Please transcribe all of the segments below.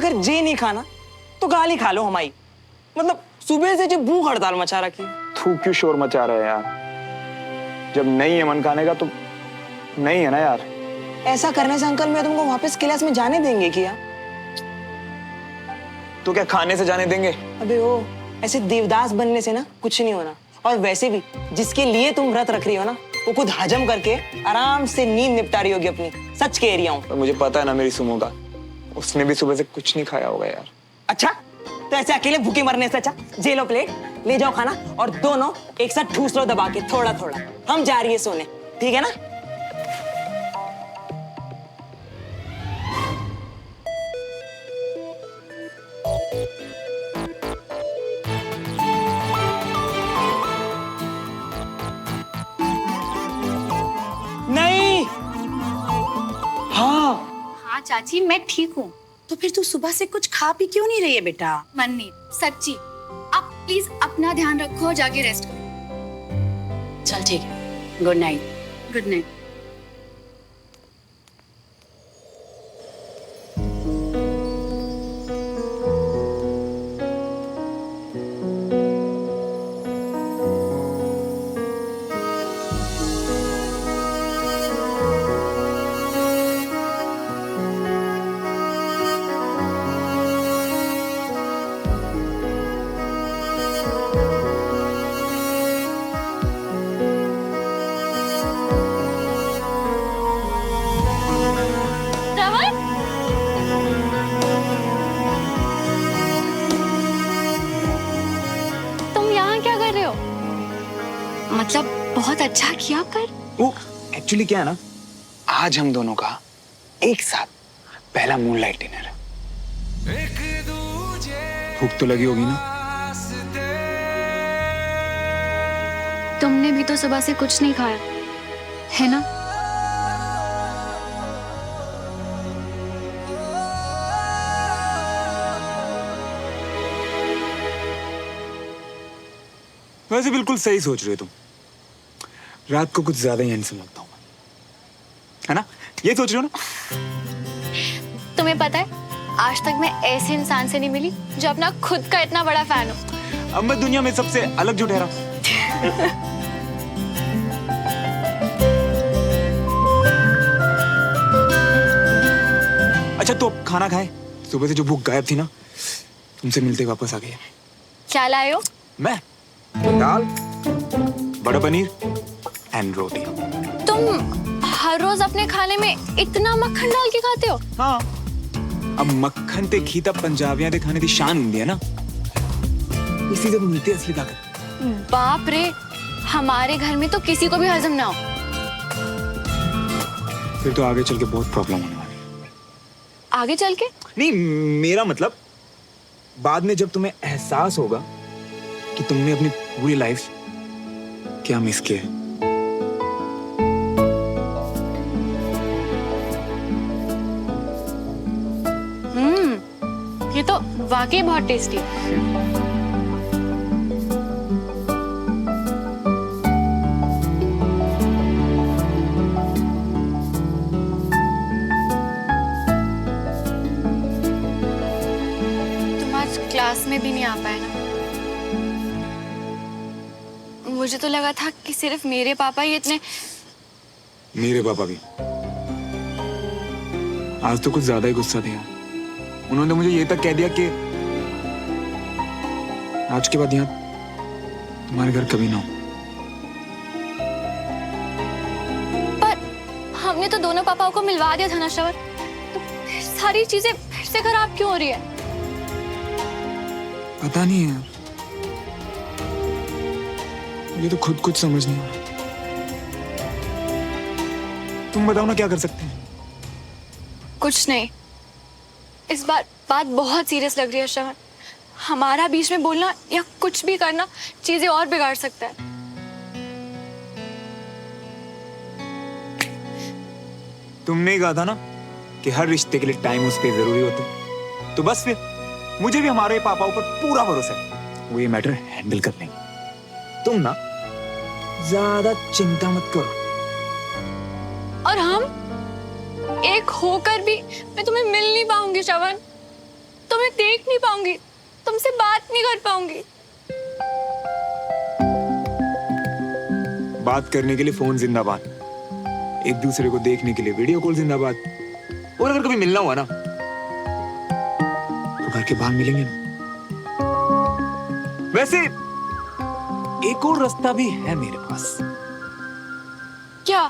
अगर जे नहीं खाना तो गाली खा लो हमारी। मतलब सुबह से जो भूख हड़ताल मचा रखी। तू क्यों शोर मचा रहा है यार? जब नहीं है मन खाने का तो नहीं है ना यार। ऐसा करने से अंकल मैं तुमको वापस क्लास में जाने देंगे क्या? तो क्या खाने से जाने देंगे? अबे ओ, ऐसे देवदास बनने से ना कुछ नहीं होना। और वैसे भी जिसके लिए तुम व्रत रख रही हो ना, वो खुद हजम करके आराम से नींद निपटा रही होगी अपनी। सच कह रही हूँ। मुझे पता है ना मेरी सुमो का, उसने भी सुबह से कुछ नहीं खाया होगा यार। अच्छा, तो ऐसे अकेले भूखे मरने से अच्छा जे लो प्लेट, ले जाओ खाना और दोनों एक साथ ठूस लो दबा के थोड़ा थोड़ा। हम जा रही है सोने, ठीक है ना? नहीं। हाँ हाँ चाची, मैं ठीक हूँ। तो फिर तू सुबह से कुछ खा पी क्यों नहीं रही है बेटा? मन नहीं, सच्ची। आप प्लीज अपना ध्यान रखो और जाके रेस्ट करो। चल ठीक है, गुड नाइट। Good night. मतलब बहुत अच्छा किया पर वो एक्चुअली क्या है ना, आज हम दोनों का एक साथ पहला मूनलाइट डिनर है। भूख तो लगी होगी ना? तुमने भी तो सुबह से कुछ नहीं खाया है ना? वैसे बिल्कुल सही सोच रहे हो तुम। रात को कुछ ज्यादा ही हैंडसम लगता हूँ, है ना? ये सोच रहे हो ना? तुम्हें पता है, आज तक मैं ऐसे इंसान से नहीं मिली जो अपना खुद का इतना बड़ा फैन हो। अब मैं दुनिया में सबसे अलग जो ठहरा। अच्छा तो अब खाना खाए। सुबह से जो भूख गायब थी ना, तुमसे मिलते वापस आ गई है। क्या लाए हो? मैं दाल, बटर पनीर एंड रोटी। तुम हर रोज अपने खाने में इतना मक्खन डाल के खाते हो? हाँ, अब मक्खन ते घी ता पंजाबियां दे खाने दी शान हुंदी है ना, इसी से मिलती है असली ताकत। बाप रे, हमारे घर में तो किसी को भी हजम ना हो। फिर तो आगे चल के बहुत प्रॉब्लम होने वाली है। आगे चल के? नहीं, मेरा मतलब बाद में जब तुम्हें एहसास होगा कि तुमने अपनी पूरी लाइफ क्या मिस किया है। ये तो वाकई बहुत टेस्टी है। तुम आज क्लास में भी नहीं आ पाए ना? मुझे तो लगा था कि सिर्फ मेरे पापा ही इतने। मेरे पापा भी आज तो कुछ ज्यादा ही गुस्सा दिया। उन्होंने मुझे ये तक कह दिया कि आज के बाद यहाँ तुम्हारे घर कभी ना हो। पर हमने तो दोनों पापाओं को मिलवा दिया था ना श्रवण, तो फिर सारी चीजें फिर से खराब क्यों हो रही है? पता नहीं यार, मुझे तो खुद कुछ समझ नहीं आ रहा। तुम बताओ ना, क्या कर सकते हैं? कुछ नहीं। इस बार बात बहुत सीरियस लग रही है श्रवण। हमारा बीच में बोलना या कुछ भी करना चीजें और बिगाड़ सकता है। तुमने ही कहा था ना कि हर रिश्ते के लिए टाइम उस पे जरूरी होता है, तो बस फिर मुझे भी हमारे पापाओं पर पूरा भरोसा है, वो ये मैटर हैंडल कर लेंगे। तुम ना ज्यादा चिंता मत करो। और हम एक होकर भी मैं तुम्हें मिल नहीं पाऊंगी श्रवण। तुम्हें देख नहीं पाऊंगी, तुमसे बात नहीं कर पाऊंगी। बात करने के लिए फोन जिंदाबाद, एक दूसरे को देखने के लिए वीडियो कॉल जिंदाबाद। और अगर कभी मिलना हुआ ना तो घर के बाहर मिलेंगे ना। वैसे एक और रास्ता भी है मेरे पास। क्या?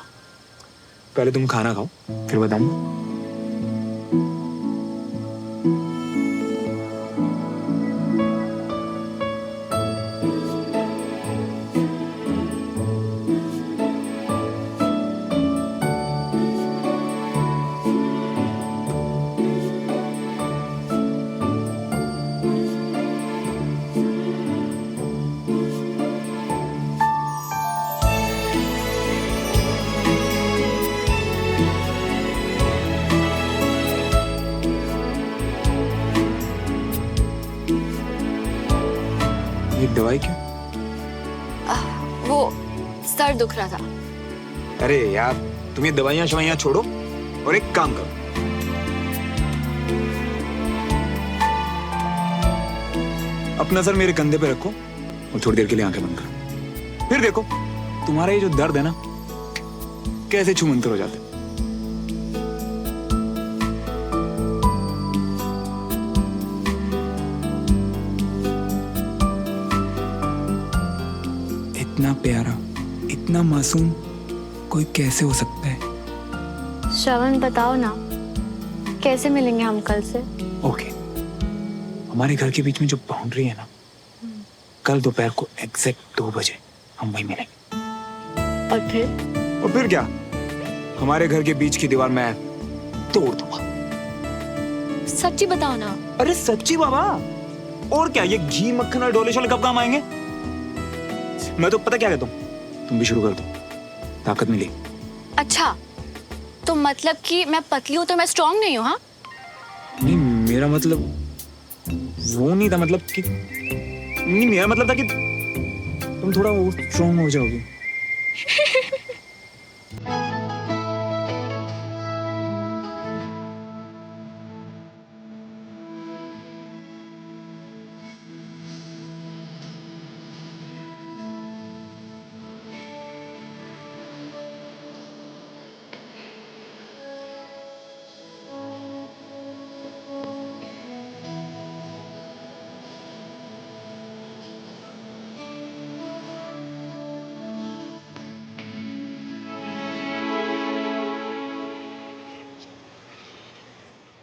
पहले तुम खाना खाओ फिर बताऊं। ये दवाई क्यों? वो सर दुख रहा था। अरे यार तुम ये दवाइयां शवाइयां छोड़ो और एक काम करो। अपना सर मेरे कंधे पे रखो और थोड़ी देर के लिए आंखें बंद करो। फिर देखो तुम्हारा ये जो दर्द है ना कैसे छूमंतर हो जाता है। इतना प्यारा, इतना मासूम कोई कैसे हो सकता है? श्रवण बताओ ना, कैसे मिलेंगे हम कल से? ओके, हमारे घर के बीच में जो बाउंड्री है ना, कल दोपहर को एग्जैक्ट 2 बजे हम वहीं मिलेंगे। और फिर क्या, हमारे घर के बीच की दीवार मैं तोड़ दूंगा। सच्ची बताओ ना। अरे सच्ची बाबा, और क्या, ये घी मक्खन और डोले शोले कब काम आएंगे? मैं तो पता क्या कहता हूँ, तुम भी शुरू कर दो, ताकत मिली। अच्छा, तो मतलब कि मैं पतली हूँ तो मैं स्ट्रांग नहीं हूँ? हाँ, नहीं मेरा मतलब वो नहीं था, मतलब कि नहीं, मेरा मतलब था कि तुम थोड़ा वो स्ट्रांग हो जाओगी।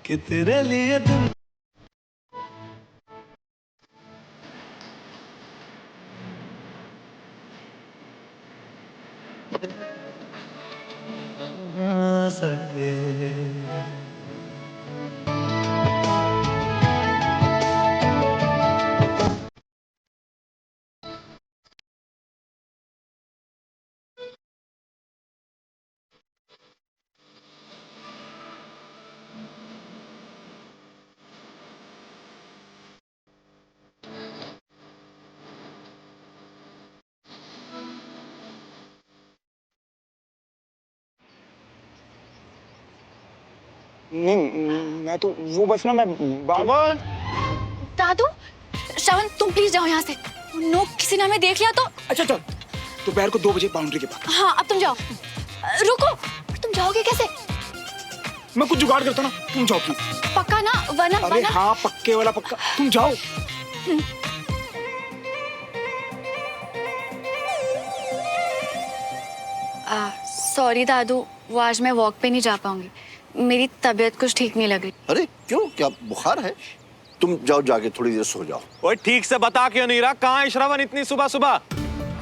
कि तेरे लिए दिन आ सके। नहीं मैं तो वो बस ना, मैं बाबा। दादू, श्रवण तुम प्लीज जाओ यहाँ से। नो, किसी ने हमें देख लिया तो। अच्छा चल, दोपहर को 2 बजे बाउंड्री के पास। हाँ, अब तुम जाओ। रुको, तुम जाओगे कैसे? मैं कुछ जुगाड़ करता ना, तुम जाओ प्लीज। पक्का ना? वरना अरे हाँ, पक्के वाला पक्का, तुम जाओ। सॉरी दादू, वो आज मैं वॉक पे नहीं जा पाऊंगी। मेरी तबीयत कुछ ठीक नहीं लग रही। अरे क्यों, क्या बुखार है? तुम जाओ, जाके थोड़ी देर सो जाओ। ओए ठीक से बता क्यों नहीं रहा, कहाँ है श्रवण इतनी सुबह सुबह?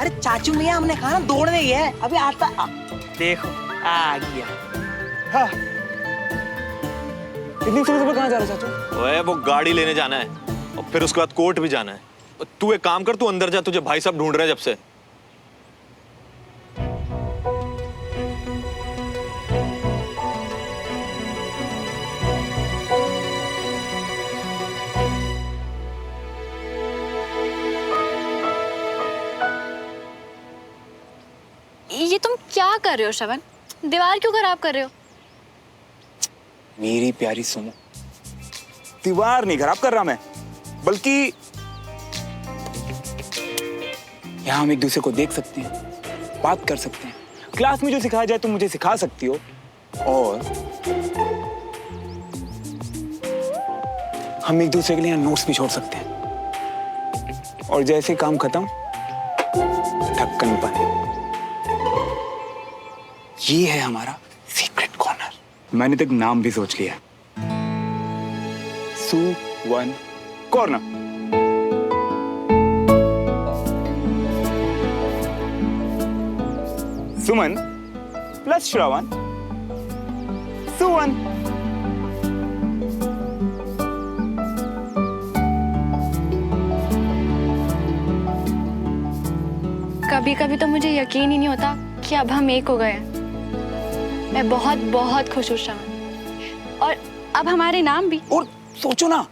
अरे चाचू भैया, हमने कहा ना दौड़ने गया है, अभी आता देखो आ गया। हाँ। इतनी सुबह सुबह कहाँ जा रहे हो चाचू? ओए वो गाड़ी लेने जाना है और फिर उसके बाद कोर्ट भी जाना है। तू एक काम कर, तू अंदर जा, तुझे भाई साहब ढूंढ रहे हैं जब से। ये तुम क्या कर रहे हो श्रवण? दीवार क्यों खराब कर रहे हो? मेरी प्यारी सुनो, दीवार नहीं खराब कर रहा मैं, बल्कि यहाँ हम एक दूसरे को देख सकते हैं, बात कर सकते हैं। क्लास में जो सिखाया जाए तुम मुझे सिखा सकती हो, और हम एक दूसरे के लिए नोट्स भी छोड़ सकते हैं। और जैसे काम खत्म, ढक्कन बंद। ये है हमारा सीक्रेट कॉर्नर। मैंने तक नाम भी सोच लिया, सुवन कॉर्नर। सुमन प्लस श्रवण, सुवन। कभी कभी तो मुझे यकीन ही नहीं होता कि अब हम एक हो गए हैं। मैं बहुत बहुत खुश हूँ श्रवण, और अब हमारे नाम भी। और सोचो ना,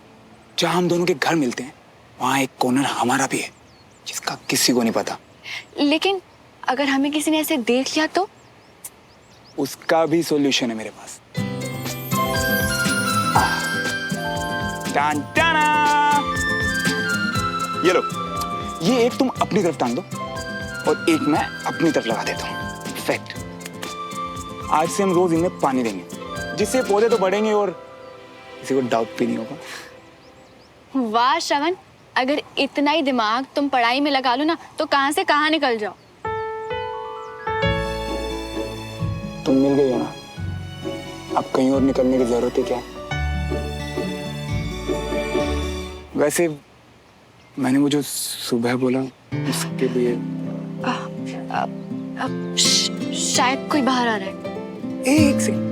जहां हम दोनों के घर मिलते हैं वहां एक कॉर्नर हमारा भी है, जिसका किसी को नहीं पता। लेकिन अगर हमें किसी ने ऐसे देख लिया तो? उसका भी सॉल्यूशन है मेरे पास। टान टाना। ये लो, ये एक तुम अपनी तरफ टांग दो और एक मैं अपनी तरफ लगा देता हूँ। परफेक्ट। आज से हम रोज इनमें पानी देंगे, जिससे पौधे तो बढ़ेंगे और किसी को डाउट भी नहीं होगा। वाह श्रवण, अगर इतना ही दिमाग तुम पढ़ाई में लगा लो ना तो कहां से कहां निकल जाओ। तुम मिल गई हो ना, अब कहीं और निकलने की जरूरत है क्या? वैसे मैंने वो जो सुबह बोला उसके लिए शायद कोई बाहर आ रहा है। एक सेकंड।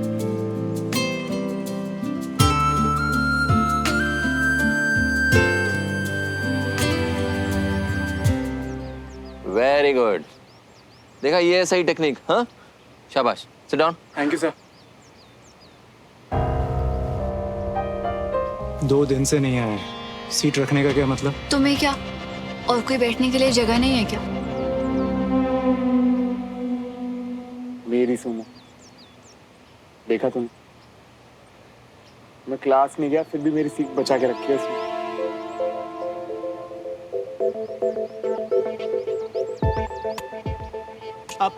Very good. देखा, ये है सही टेक्निक। हाँ, शाबाश। Sit down. Thank you sir. 2 दिन से नहीं आए, सीट रखने का क्या मतलब? तुम्हें क्या और कोई बैठने के लिए जगह नहीं है क्या? मेरी सुनो, देखा तुमने, मैं क्लास में गया फिर भी मेरी सीट बचा के रखी है उसने। अब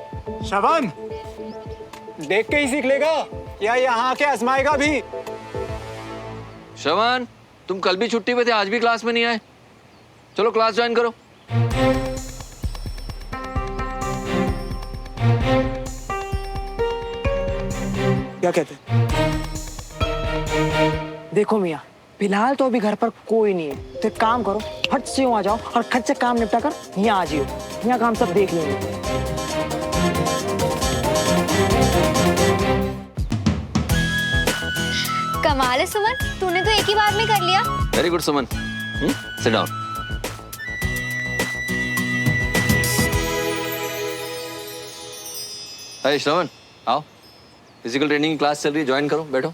श्रवण देख के ही सीख लेगा या यहाँ आके आजमाएगा भी? श्रवण, तुम कल भी छुट्टी पे थे, आज भी क्लास में नहीं आए। चलो क्लास ज्वाइन करो। क्या कहते हैं? देखो मियाँ, फिलहाल तो अभी घर पर कोई नहीं है, तो एक काम करो, फट से यूं आ जाओ और खट से काम निपटा कर यहाँ आ जाओ। यहाँ काम सब देख लेंगे। कमाल है सुमन, तूने तो एक ही बार में कर लिया। Very good Suman. Sit down. Hi Shravan, आओ। फिजिकल ट्रेनिंग क्लास चल रही है, ज्वाइन करो, बैठो।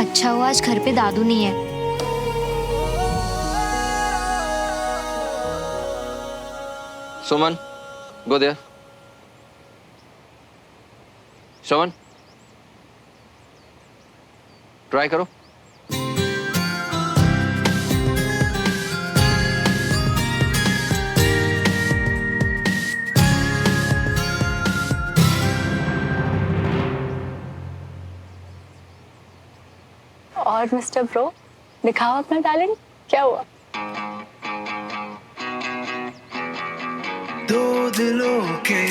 अच्छा हुआ आज घर पे दादू नहीं है। सुमन, गो देयर। श्रवण, ट्राई करो। और मिस्टर ब्रो, दिखाओ अपना टैलेंट, क्या हुआ? दो दिलों के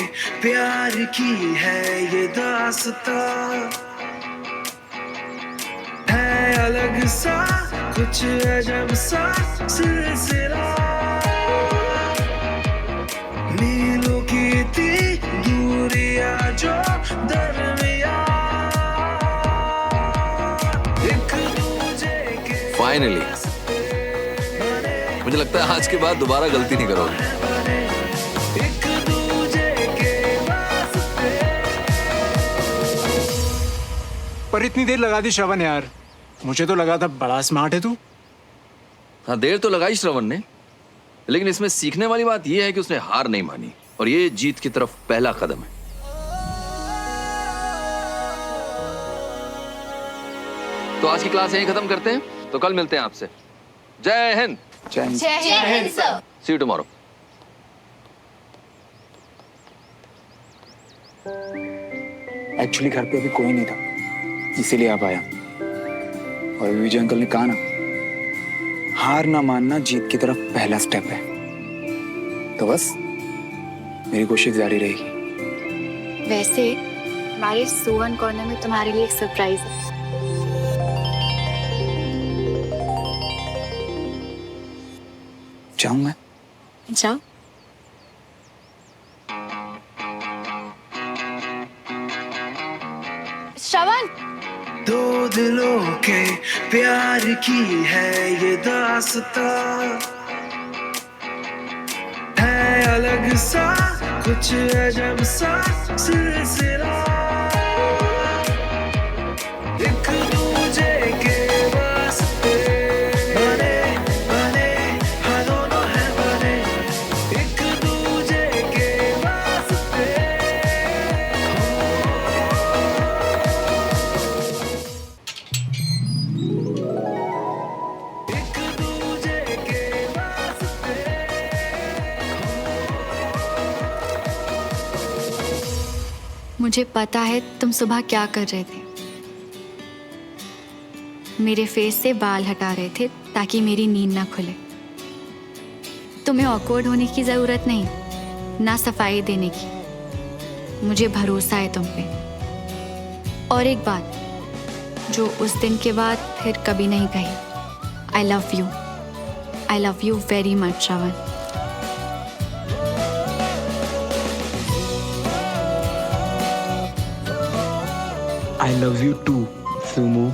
प्यार की है ये दास्तां, है अलग सा कुछ अजब सा सिलसिला, मीलों की थी दूरियां जो दरमियां, एक दूजे के फाइनली मुझे लगता है आज के बाद दोबारा गलती नहीं करोगे। पर इतनी देर लगा दी श्रवण यार, मुझे तो लगा था बड़ा स्मार्ट है तू। हाँ, देर तो लगाई श्रवण ने, लेकिन इसमें सीखने वाली बात यह है कि उसने हार नहीं मानी और ये जीत की तरफ पहला कदम है। तो आज की क्लास यहीं खत्म करते हैं, तो कल मिलते हैं आपसे। जय हिंद। जय हिंद। जय Hind sir. See you tomorrow. Actually घर पे अभी कोई नहीं था, इसीलिए आप आया। और विजय अंकल ने कहा ना, हार ना मानना जीत की तरफ पहला स्टेप है। तो बस मेरी कोशिश जारी रहेगी। वैसे हमारे सुवन कॉर्नर में तुम्हारे लिए एक सरप्राइज है। जाऊं मैं? जाओ। श्रवण, दो दिलों के प्यार की है ये दास्तां, है अलग सा कुछ अजब सा सिलसिला, एक दूजे के वास्ते बने बने हम दोनों हैं बने, एक दूजे के वास्ते। मुझे पता है तुम सुबह क्या कर रहे थे। मेरे फेस से बाल हटा रहे थे ताकि मेरी नींद ना खुले। तुम्हें ऑकवर्ड होने की जरूरत नहीं, ना सफाई देने की। मुझे भरोसा है तुम पे। और एक बात जो उस दिन के बाद फिर कभी नहीं कही, I love you. I love you very much Shravan. I love you too, Sumo.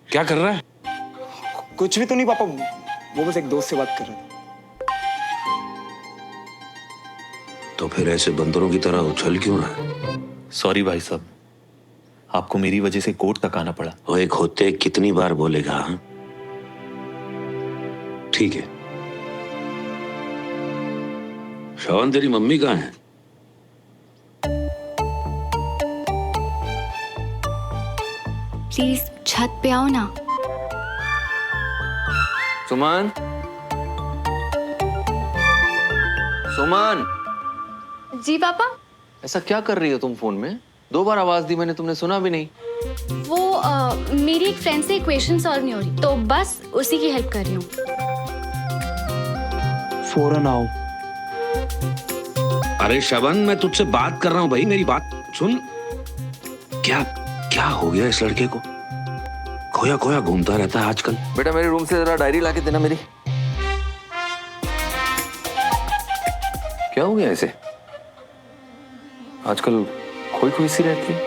क्या कर रहा है? कुछ भी तो नहीं पापा, वो बस एक दोस्त से बात कर रहा था। तो फिर ऐसे बंदरों की तरह उछल क्यों रहा है? सॉरी भाई साहब, आपको मेरी वजह से कोर्ट तक आना पड़ा। वो एक होते कितनी बार बोलेगा? हाँ ठीक है। श्रवण, तेरी मम्मी कहाँ है? प्लीज छत पे आओ ना। सुमन, सुमन, जी पापा। ऐसा क्या कर रही हो तुम फोन में? 2 बार आवाज दी मैंने, तुमने सुना भी नहीं। वो मेरी एक फ्रेंड से इक्वेशन सॉल्व नहीं हो रही, तो बस उसी की हेल्प कर रही हूँ। फौरन आओ। अरे श्रवण, मैं तुझसे बात कर रहा हूँ भाई, मेरी बात सुन। क्या क्या हो गया इस लड़के को? खोया खोया घूमता रहता है आजकल। बेटा मेरे रूम से जरा डायरी लाके देना मेरी। क्या हो गया इसे? आजकल खोई खोई सी रहती है।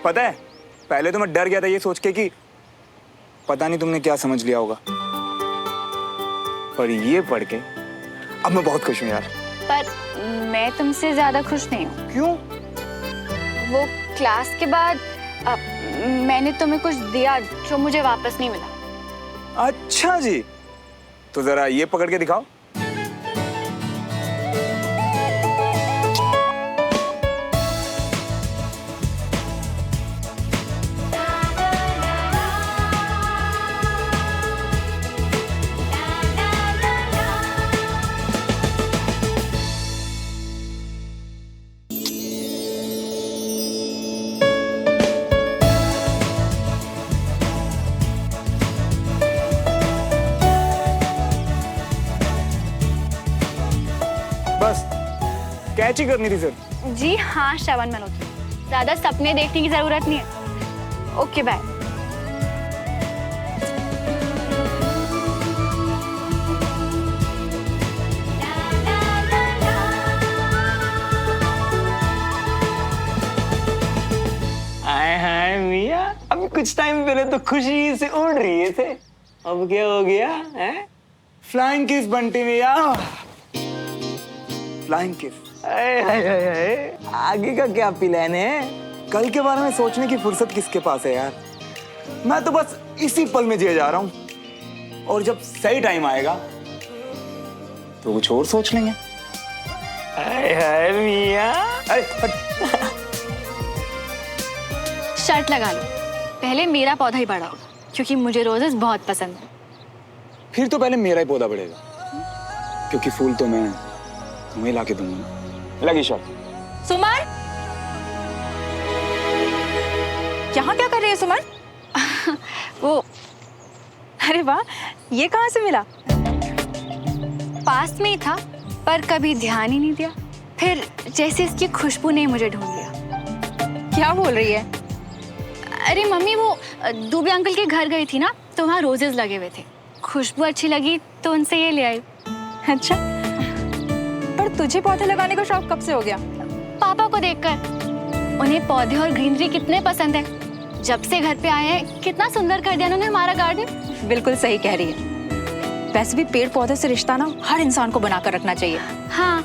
पता है, पहले तो मैं डर गया था ये सोच के कि पता नहीं तुमने क्या समझ लिया होगा, पर ये पढ़ के अब मैं बहुत खुश हूँ यार। पर मैं तुमसे ज्यादा खुश नहीं हूँ। क्यों? वो क्लास के बाद मैंने तुम्हें कुछ दिया जो मुझे वापस नहीं मिला। अच्छा जी, तो जरा ये पकड़ के दिखाओ। बस कैच ही करनी थी सर। जी हाँ श्रवण मल्होत्रा, ज्यादा सपने देखने की जरूरत नहीं है। Okay bye. हाय हाय मिया, अभी कुछ टाइम पहले तो खुशी से उड़ रही थे, अब क्या हो गया है? फ्लाइंग किस बंटी मिया, फ्लाइंग किस। आगे का क्या प्लान है? कल के बारे में सोचने की फुर्सत किसके पास है यार? मैं तो बस इसी पल में जिए जा रहा हूँ, और जब सही टाइम आएगा तो कुछ और सोच लेंगे। मियां, शर्त लगा लो, पहले मेरा पौधा ही बड़ा होगा, क्योंकि मुझे रोजेस बहुत पसंद है। फिर तो पहले मेरा ही पौधा बढ़ेगा, क्योंकि फूल तो मैं तुम्हें ला के दूंगा। लगी शॉट। सुमन, यहाँ क्या कर रही है सुमन? वो अरे वाह, ये कहाँ से मिला? पास में ही था, पर कभी ध्यान ही नहीं दिया। फिर जैसे इसकी खुशबू ने मुझे ढूंढ लिया। क्या बोल रही है? अरे मम्मी, वो दुबे अंकल के घर गई थी ना, तो वहाँ रोजेस लगे हुए थे। खुशबू अच्छी लगी तो उनसे ये ले आई। अच्छा, पर तुझे पौधे लगाने का शौक कब से हो गया? पापा को देखकर। उन्हें पौधे और ग्रीनरी कितने पसंद है। जब से घर पे आए हैं, कितना सुंदर कर दिया उन्होंने हमारा गार्डन। बिल्कुल सही कह रही है। वैसे भी पेड़ पौधे से रिश्ता ना हर इंसान को बनाकर रखना चाहिए। हाँ,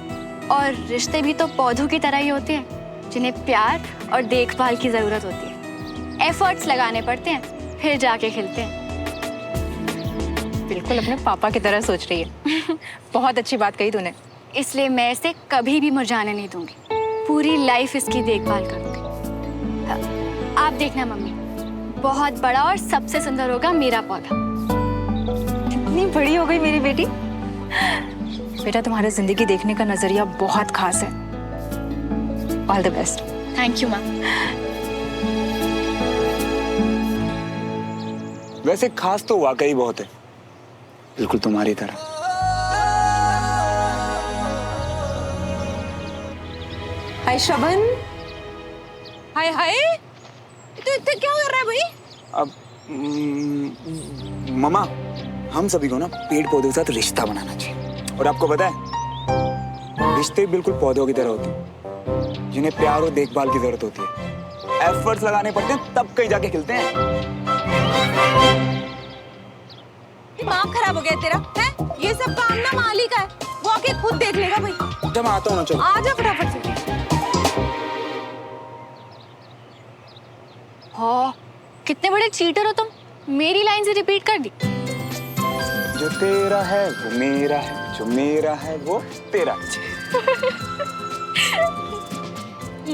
और रिश्ते भी तो पौधों की तरह ही होते हैं, जिन्हें प्यार और देखभाल की जरूरत होती है। एफर्ट्स लगाने पड़ते हैं, फिर जाके खिलते हैं। बिल्कुल अपने पापा की तरह सोच रही है। बहुत अच्छी बात कही तूने। इसलिए मैं इसे कभी भी मुरझाने नहीं दूंगी। पूरी लाइफ इसकी देखभाल करूंगी। आप देखना मम्मी, बहुत बड़ा और सबसे सुंदर होगा मेरा पौधा। इतनी बड़ी हो गई मेरी बेटी। बेटा, तुम्हारे जिंदगी देखने का नजरिया बहुत खास है। All the best. Thank you ma'am. वैसे खास तो वाकई बहुत है, बिल्कुल तुम्हारी तरह। हाय श्रवण। हाय हाय, तो इतना क्या कर रहा है भाई? अब मम्मा, हम सभी को ना पेड़ पौधों के साथ रिश्ता बनाना चाहिए। और आपको पता है, रिश्ते बिल्कुल पौधों की तरह होते हैं, जिन्हें प्यार और देखभाल की जरूरत होती है। एफर्ट्स लगाने पड़ते हैं, तब कहीं जाके खिलते हैं। दिमाग खराब हो गया तेरा है? ये सब काम ना माली का है, वो आके खुद देख लेगा भाई। जब आता हूँ ना, चलो आ जा फटाफट से। हाँ, कितने बड़े चीटर हो तुम। मेरी लाइन से रिपीट कर दी। जो तेरा है वो मेरा है, जो मेरा है वो तेरा।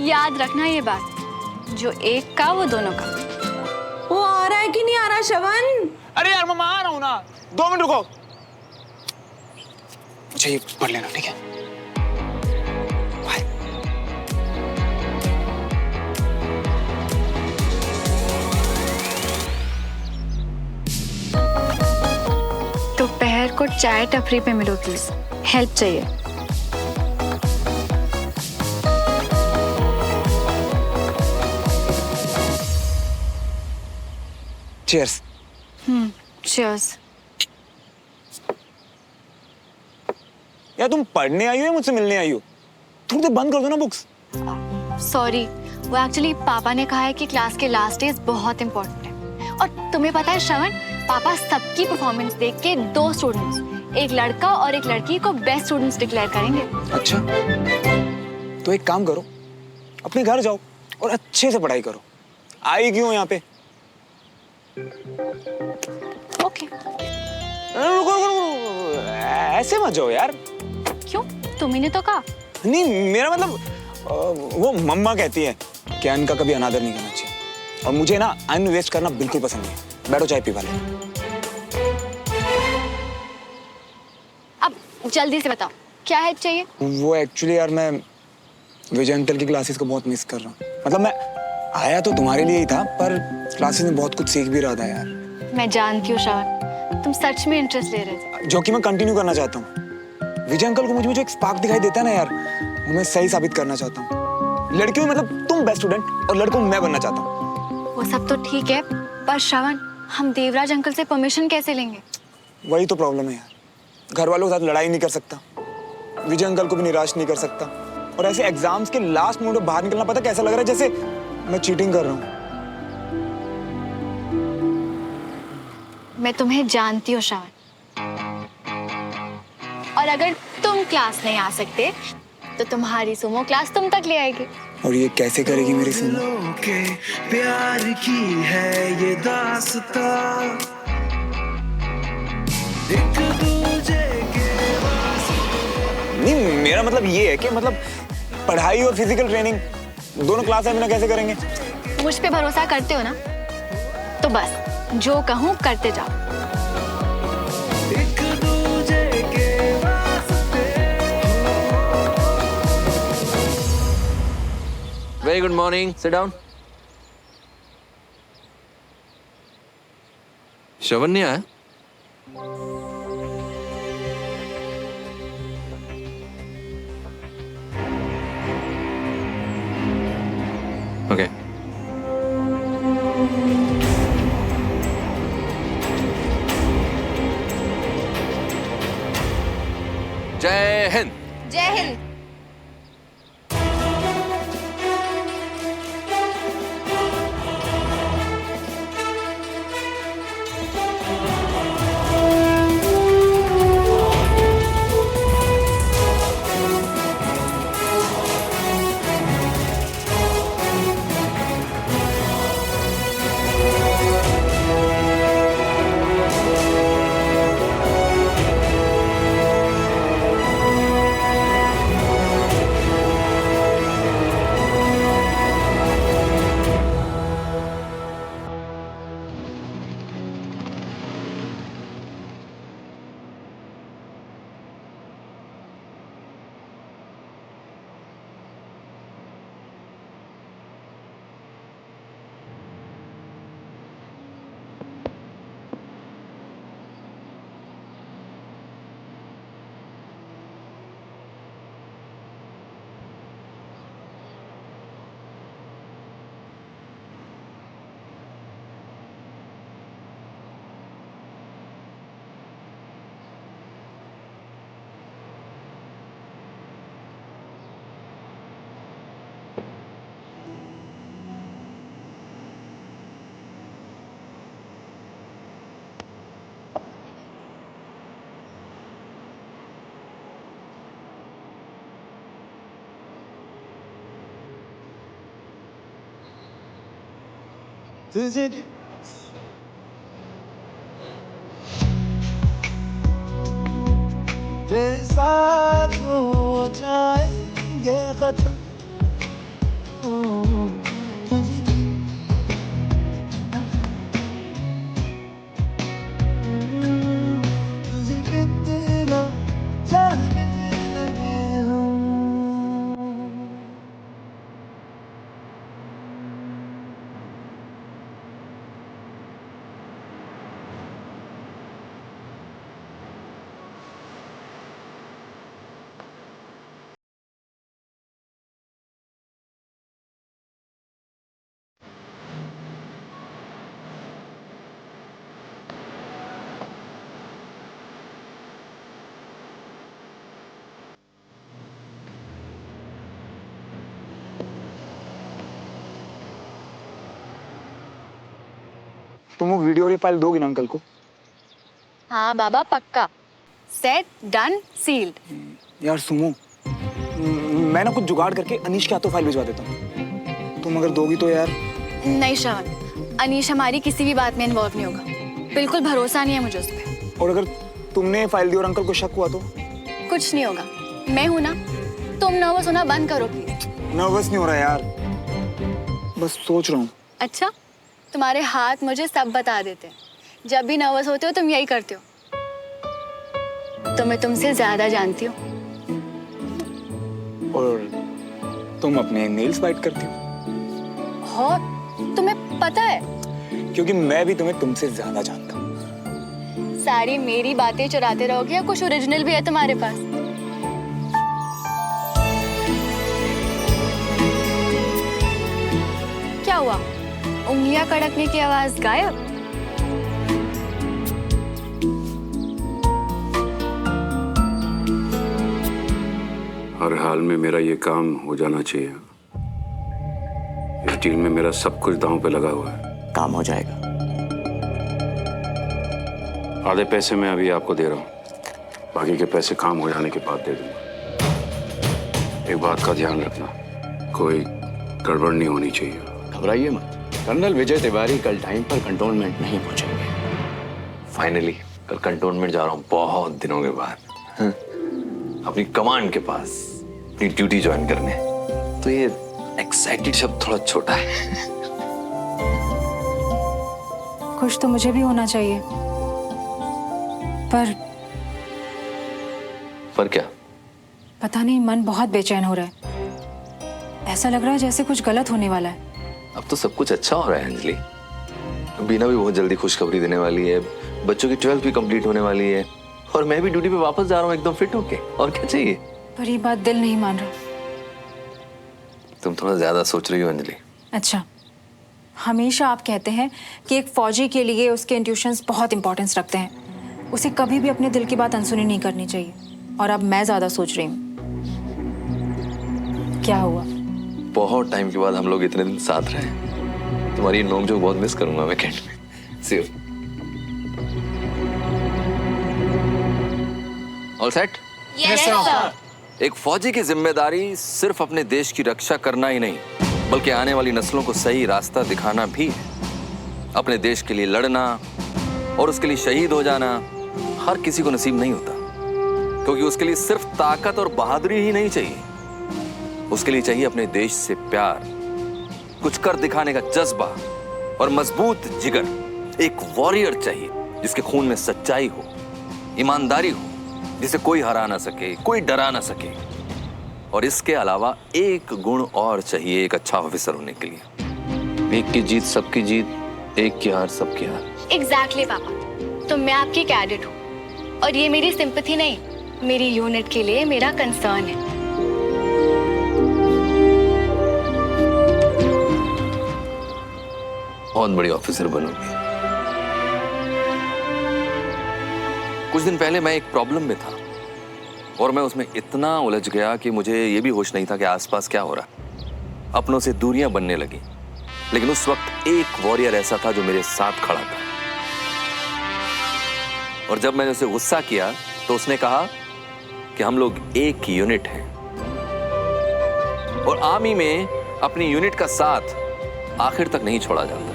याद रखना ये बात, जो एक का वो दोनों का। वो आ रहा है कि नहीं आ रहा श्रवण? अरे यार मम्मा, आ रहा हूँ ना, 2 मिनट रुको। मुझे ये पढ़ लेना, ठीक है? बाय। दोपहर को चाय टपरी पे मिलो प्लीज, हेल्प चाहिए। चीयर्स। चीयर्स। यार तुम पढ़ने आई हो या मुझसे मिलने आई हो? थोड़ी देर बंद कर दो ना बुक्स। सॉरी, वो एक्चुअली पापा ने कहा है कि क्लास के लास्ट डेज बहुत इंपॉर्टेंट है। और तुम्हें पता है श्रवण, पापा सबकी परफॉर्मेंस देख के 2 स्टूडेंट्स, एक लड़का और एक लड़की को बेस्ट स्टूडेंट्स डिक्लेयर करेंगे। अच्छा, तो एक काम करो, अपने घर जाओ और अच्छे से पढ़ाई करो। आई क्यों यहाँ पे? ओके। रुको रुको रुको, ऐसे मत जाओ यार। क्यों? तुम्ही ने तो कहा। नहीं, मेरा मतलब वो मम्मा कहती है कि अन्न का कभी अनादर नहीं करना चाहिए, और मुझे ना अन्न वेस्ट करना बिल्कुल पसंद नहीं। बैठो, चाय पी वाले। अब जल्दी से बताओ, क्या हेल्प चाहिए? वो एक्चुअली यार, मैं विजय अंकल की क्लासेस को बहुत मिस कर रहा हूँ। मतलब मैं आया तो तुम्हारे लिए ही था, पर क्लासेस में बहुत कुछ सीख भी रहा था यार। मैं जानती हूँ श्रवण, तुम सच में इंटरेस्ट ले रहे थे। जो कि मैं कंटिन्यू करना चाहता हूँ। विजय अंकल को मुझे जो एक स्पार्क दिखाई देता है ना यार, वो मैं सही साबित करना चाहता हूँ। लड़कियों में मतलब तुम बेस्ट स्टूडेंट और लड़कों में मैं बनना चाहता हूँ। वो सब तो ठीक है, पर श्रवण, हम देवराज अंकल से परमिशन कैसे लेंगे? वही तो प्रॉब्लम है यार। घर वालों के साथ लड़ाई नहीं कर सकता, विजय अंकल को भी निराश नहीं कर सकता, और ऐसे एग्जाम्स के लास्ट मोमेंट में बाहर निकलना पता कैसा लग रहा है, जैसे मैं चीटिंग कर रहा हूँ। मैं तुम्हें जानती हूँ श्रवण, और अगर तुम क्लास नहीं आ सकते तो तुम्हारी सुमो क्लास तुम तक ले आएगी। और ये कैसे करेगी मेरी सुनो? दिलों के प्यार की है ये दास्तां, एक दूजे के नहीं, मेरा मतलब ये है कि मतलब पढ़ाई और फिजिकल ट्रेनिंग दोनों क्लास में कैसे करेंगे? मुझ पे भरोसा करते हो ना, तो बस जो कहूँ करते जाओ। एक दूजे के वास्ते। Very good morning, sit down. Shravan नहीं आया? ओके। जय हिंद। जय हिंद। साथ हो जाएंगे खत्म। कितना चाहने लगे हम। तुम वो वीडियो वाली फाइल दोगी ना अंकल को? हाँ बाबा, पक्का। Set, done, sealed. यार सुमो, मैं ना कुछ जुगाड़ करके अनीश के हाथों फाइल भिजवा देता हूँ। तुम अगर दोगी तो यार। नहीं श्रवण, अनीश हमारी किसी भी बात में इन्वॉल्व नहीं होगा। बिल्कुल भरोसा नहीं है मुझे उस पर। और अगर तुमने फाइल दी और अंकल को शक हुआ तो? कुछ नहीं होगा, मैं हूं ना। तुम नर्वस होना बंद करो प्लीज। नर्वस नहीं हो रहा यार, बस सोच रहा हूँ। अच्छा, तुम्हारे हाथ मुझे सब बता देते हैं। जब भी नर्वस होते हो तुम यही करते हो। तो मैं तुमसे ज्यादा जानती हूँ। और तुम अपने नेल्स बाइट करती हो? और तुम्हें पता है? क्योंकि मैं भी तुम्हें तुमसे ज्यादा जानता हूँ। सारी मेरी बातें चुराते रहोगे या कुछ ओरिजिनल भी है तुम्हारे पास? क्या हुआ? उंगलियां कड़कने की आवाज गायब? हर हाल में मेरा ये काम हो जाना चाहिए। इस डील में मेरा सब कुछ दांव पे लगा हुआ है। काम हो जाएगा। आधे पैसे मैं अभी आपको दे रहा हूँ, बाकी के पैसे काम हो जाने के बाद दे दूंगा। एक बात का ध्यान रखना, कोई गड़बड़ नहीं होनी चाहिए। घबराइए मत, कर्नल विजय तिवारी कल टाइम पर कंटोनमेंट नहीं पहुंचेंगे। फाइनली कल कंटोनमेंट जा रहा हूँ बहुत दिनों के बाद, अपनी कमांड के पास अपनी ड्यूटी ज्वाइन करने। तो ये एक्साइटेड शब्द थोड़ा छोटा है। खुश तो मुझे भी होना चाहिए, पर क्या? पता नहीं, मन बहुत बेचैन हो रहा है। ऐसा लग रहा है जैसे कुछ गलत होने वाला है। अब तो सब कुछ अच्छा हो रहा है अंजलि। बीना भी बहुत जल्दी खुशखबरी देने वाली है, बच्चों की 12th भी कंप्लीट होने वाली है, और मैं भी ड्यूटी पे वापस जा रहा हूँ एकदम फिट होके। और क्या चाहिए? पर ये बात दिल नहीं मान रहा। तुम थोड़ा ज्यादा सोच रही हो अंजलि। अच्छा, हमेशा आप कहते हैं कि एक फौजी के लिए उसके इंट्यूशंस बहुत इंपॉर्टेंस रखते हैं, उसे कभी भी अपने दिल की बात अनसुनी नहीं करनी चाहिए। और अब मैं ज्यादा सोच रही हूँ। क्या हुआ? बहुत टाइम के बाद हम लोग इतने दिन साथ रहे। तुम्हारी नोक-झोंक बहुत मिस करूंगा मैं कैंट में। See you. All set? Yes, sir. एक फौजी की जिम्मेदारी सिर्फ अपने देश की रक्षा करना ही नहीं, बल्कि आने वाली नस्लों को सही रास्ता दिखाना भी है। अपने देश के लिए लड़ना और उसके लिए शहीद हो जाना हर किसी को नसीब नहीं होता, क्योंकि उसके लिए सिर्फ ताकत और बहादुरी ही नहीं चाहिए, उसके लिए चाहिए अपने देश से प्यार, कुछ कर दिखाने का जज्बा और मजबूत जिगर। एक वॉरियर चाहिए जिसके खून में सच्चाई हो, ईमानदारी हो, जिसे कोई हरा ना सके, कोई डरा ना सके। और इसके अलावा एक गुण और चाहिए एक अच्छा ऑफिसर होने के लिए। एक की जीत सबकी जीत, एक की हार सबकी हार। एग्जैक्टली पापा, तो मैं आपकी कैडेट हूँ और ये मेरी सिंपैथी नहीं, मेरी यूनिट के लिए मेरा कंसर्न है। बहुत बड़ी ऑफिसर बनोगी। कुछ दिन पहले मैं एक प्रॉब्लम में था और मैं उसमें इतना उलझ गया कि मुझे ये भी होश नहीं था कि आसपास क्या हो रहा। अपनों से दूरियां बनने लगी, लेकिन उस वक्त एक वॉरियर ऐसा था जो मेरे साथ खड़ा था। और जब मैंने उसे गुस्सा किया तो उसने कहा कि हम लोग एक यूनिट हैं, और आर्मी में अपनी यूनिट का साथ आखिर तक नहीं छोड़ा जाता।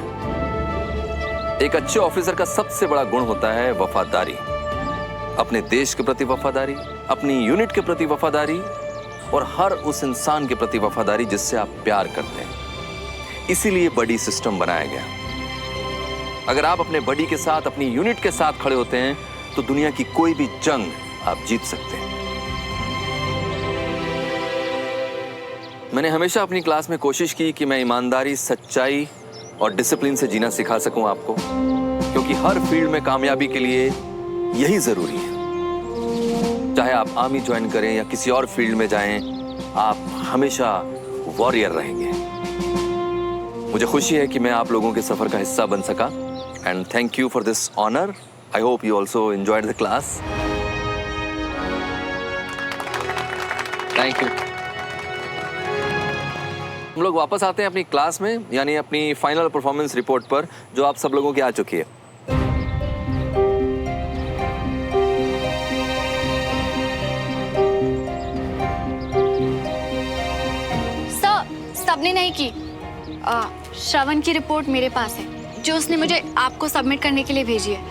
एक अच्छे ऑफिसर का सबसे बड़ा गुण होता है वफादारी, अपने देश के प्रति वफादारी, अपनी यूनिट के प्रति वफादारी, और हर उस इंसान के प्रति वफादारी जिससे आप प्यार करते हैं। इसीलिए बडी सिस्टम बनाया गया। अगर आप अपने बडी के साथ, अपनी यूनिट के साथ खड़े होते हैं तो दुनिया की कोई भी जंग आप जीत सकते हैं। मैंने हमेशा अपनी क्लास में कोशिश की कि मैं ईमानदारी, सच्चाई और डिसिप्लिन से जीना सिखा सकूं आपको, क्योंकि हर फील्ड में कामयाबी के लिए यही जरूरी है। चाहे आप आर्मी ज्वाइन करें या किसी और फील्ड में जाएं, आप हमेशा वॉरियर रहेंगे। मुझे खुशी है कि मैं आप लोगों के सफर का हिस्सा बन सका, and thank you for this honour. I hope you also enjoyed the class. Thank you. हम लोग वापस आते हैं अपनी क्लास में, यानी अपनी फाइनल परफॉर्मेंस रिपोर्ट पर, जो आप सब लोगों की आ चुकी है। सर, सबने नहीं की। श्रवण की रिपोर्ट मेरे पास है, जो उसने मुझे आपको सबमिट करने के लिए भेजी है।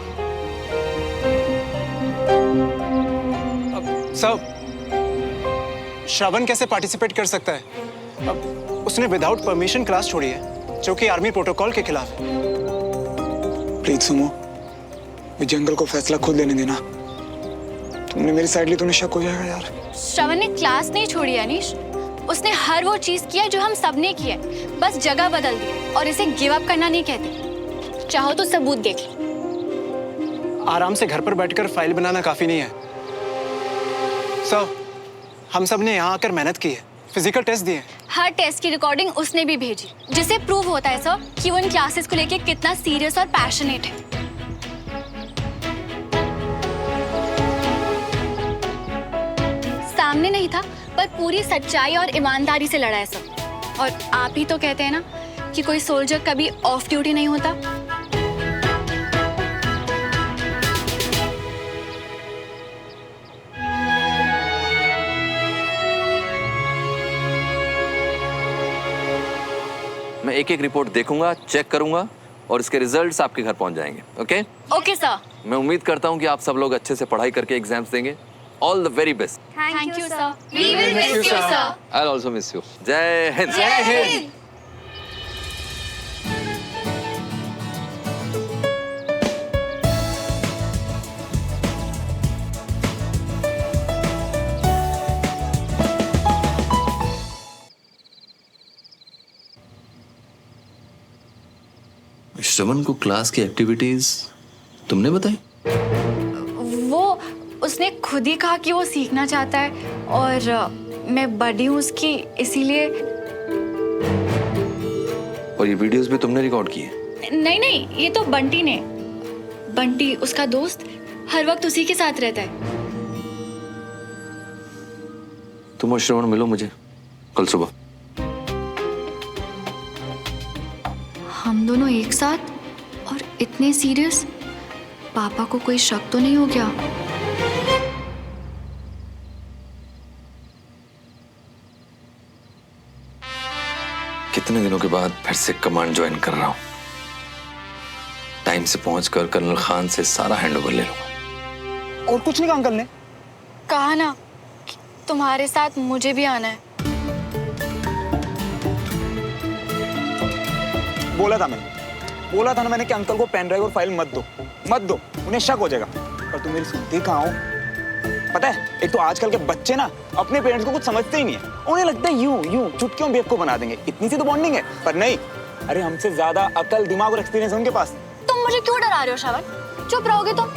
सर, श्रवण कैसे पार्टिसिपेट कर सकता है? अब उसने विदाउट परमिशन क्लास छोड़ी है, जो कि आर्मी प्रोटोकॉल के खिलाफ है। प्लीज सुमो, विजय अंकल को फैसला खुद लेने देना। तुमने मेरी साइड ली तो शक हो जाएगा यार। श्रवण ने क्लास नहीं छोड़ी अनीश, उसने हर वो चीज किया जो हम सब ने किया, बस जगह बदल दी। और इसे गिव अप करना नहीं कहते। चाहो तो सबूत देख लो। आराम से घर पर बैठकर फाइल बनाना काफी नहीं है। सर, हम सब ने यहाँ आकर मेहनत की है, फिजिकल टेस्ट दिए। हर टेस्ट की रिकॉर्डिंग उसने भी भेजी, जिससे प्रूव होता है सर कि वो इन क्लासेस को लेके कितना सीरियस और पैशनेट है। सामने नहीं था, पर पूरी सच्चाई और ईमानदारी से लड़ा है सर। और आप ही तो कहते हैं ना कि कोई सोल्जर कभी ऑफ ड्यूटी नहीं होता। एक एक रिपोर्ट देखूंगा, चेक करूंगा और इसके रिजल्ट्स आपके घर पहुंच जाएंगे। ओके? Okay sir. मैं उम्मीद करता हूं कि आप सब लोग अच्छे से पढ़ाई करके एग्जाम्स देंगे। All the very best. Thank you sir. We will miss you sir. I also miss you. जय हिंद। जय हिंद। श्रवण को क्लास की एक्टिविटीज तुमने बताई? वो उसने खुद ही कहा कि वो सीखना चाहता है और मैं बड़ी हूँ उसकी, इसीलिए। और ये वीडियोस भी तुमने रिकॉर्ड किए? नहीं नहीं, ये तो बंटी ने। बंटी उसका दोस्त हर वक्त उसी के साथ रहता है। तुम और श्रवण मिलो मुझे कल सुबह। हम दोनों एक साथ और इतने सीरियस? पापा को कोई शक तो नहीं हो गया? कितने दिनों के बाद फिर से कमांड ज्वाइन कर रहा हूं। टाइम से पहुंचकर कर्नल खान से सारा हैंडओवर ले लूंगा। और कुछ नहीं कहा अंकल ने? कहा ना कि तुम्हारे साथ मुझे भी आना है। बोला था ना मैंने कि अंकल को पेन ड्राइव और फाइल मत दो, उन्हें शक हो जाएगा। पर तुम मेरी सुनती कहाँ हो? पता है, एक तो आजकल के बच्चे ना अपने पेरेंट्स को कुछ समझते ही नहीं है। उन्हें लगता है यूं चुटकियों बेवकूफ बना देंगे, इतनी सी तो बॉन्डिंग है। पर नहीं, अरे हमसे ज्यादा अकल, दिमाग और एक्सपीरियंस है उनके पास। तुम मुझे क्यों डरा रहे हो श्रवण? चुप रहोगे तुम?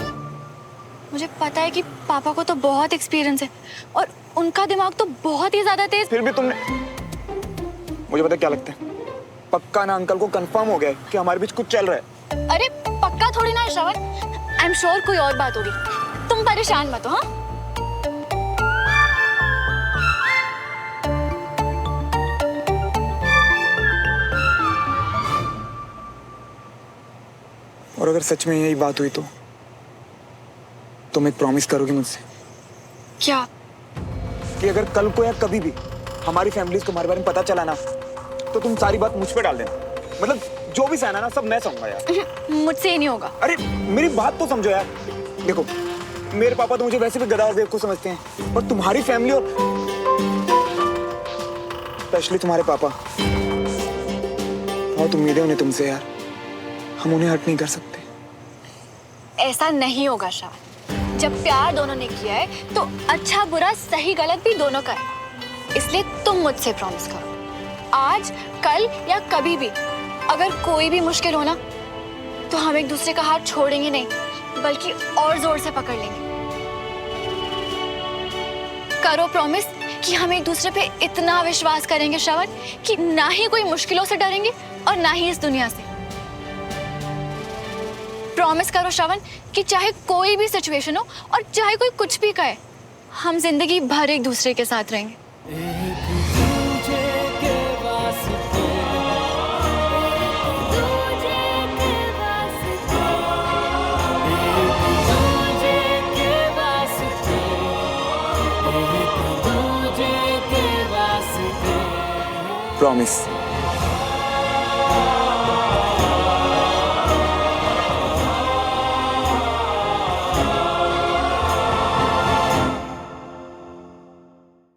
मुझे पता है कि पापा को तो बहुत एक्सपीरियंस है और उनका दिमाग तो बहुत ही ज्यादा तेज। फिर भी तुमने, मुझे पता क्या लगता है, पक्का ना अंकल को कंफर्म हो गया है कि हमारे बीच कुछ चल रहा है। अरे पक्का थोड़ी ना है श्रवण, आई एम श्योर कोई और बात होगी। तुम परेशान मत हो। हाँ, और अगर सच में यही बात हुई तो तुम एक प्रॉमिस करोगी मुझसे? क्या? कि अगर कल को या कभी भी हमारी फैमिलीज को हमारे बारे में पता चला ना, तो तुम सारी बात मुझ पे डाल देना। मतलब जो भी सहना ना सब मैं सहूंगा यार। मुझसे ही नहीं होगा। अरे मेरी बात तो समझो यार। देखो, मेरे पापा तो मुझे वैसे भी गधा और बेवकूफ समझते हैं, पर तुम्हारी फैमिली और स्पेशली तुम्हारे पापा, बहुत उम्मीदें उन्हें तुमसे यार। हम उन्हें हर्ट नहीं कर सकते। ऐसा नहीं होगा श्रवण। जब प्यार दोनों ने किया है तो अच्छा बुरा सही गलत भी दोनों का है। इसलिए तुम मुझसे प्रॉमिस करो, आज कल या कभी भी अगर कोई भी मुश्किल हो ना, तो हम एक दूसरे का हाथ छोड़ेंगे नहीं, बल्कि और जोर से पकड़ लेंगे। करो प्रॉमिस कि हम एक दूसरे पे इतना विश्वास करेंगे श्रवण कि ना ही कोई मुश्किलों से डरेंगे और ना ही इस दुनिया से। प्रॉमिस करो श्रवण कि चाहे कोई भी सिचुएशन हो और चाहे कोई कुछ भी कहे, हम जिंदगी भर एक दूसरे के साथ रहेंगे। प्रॉमिस।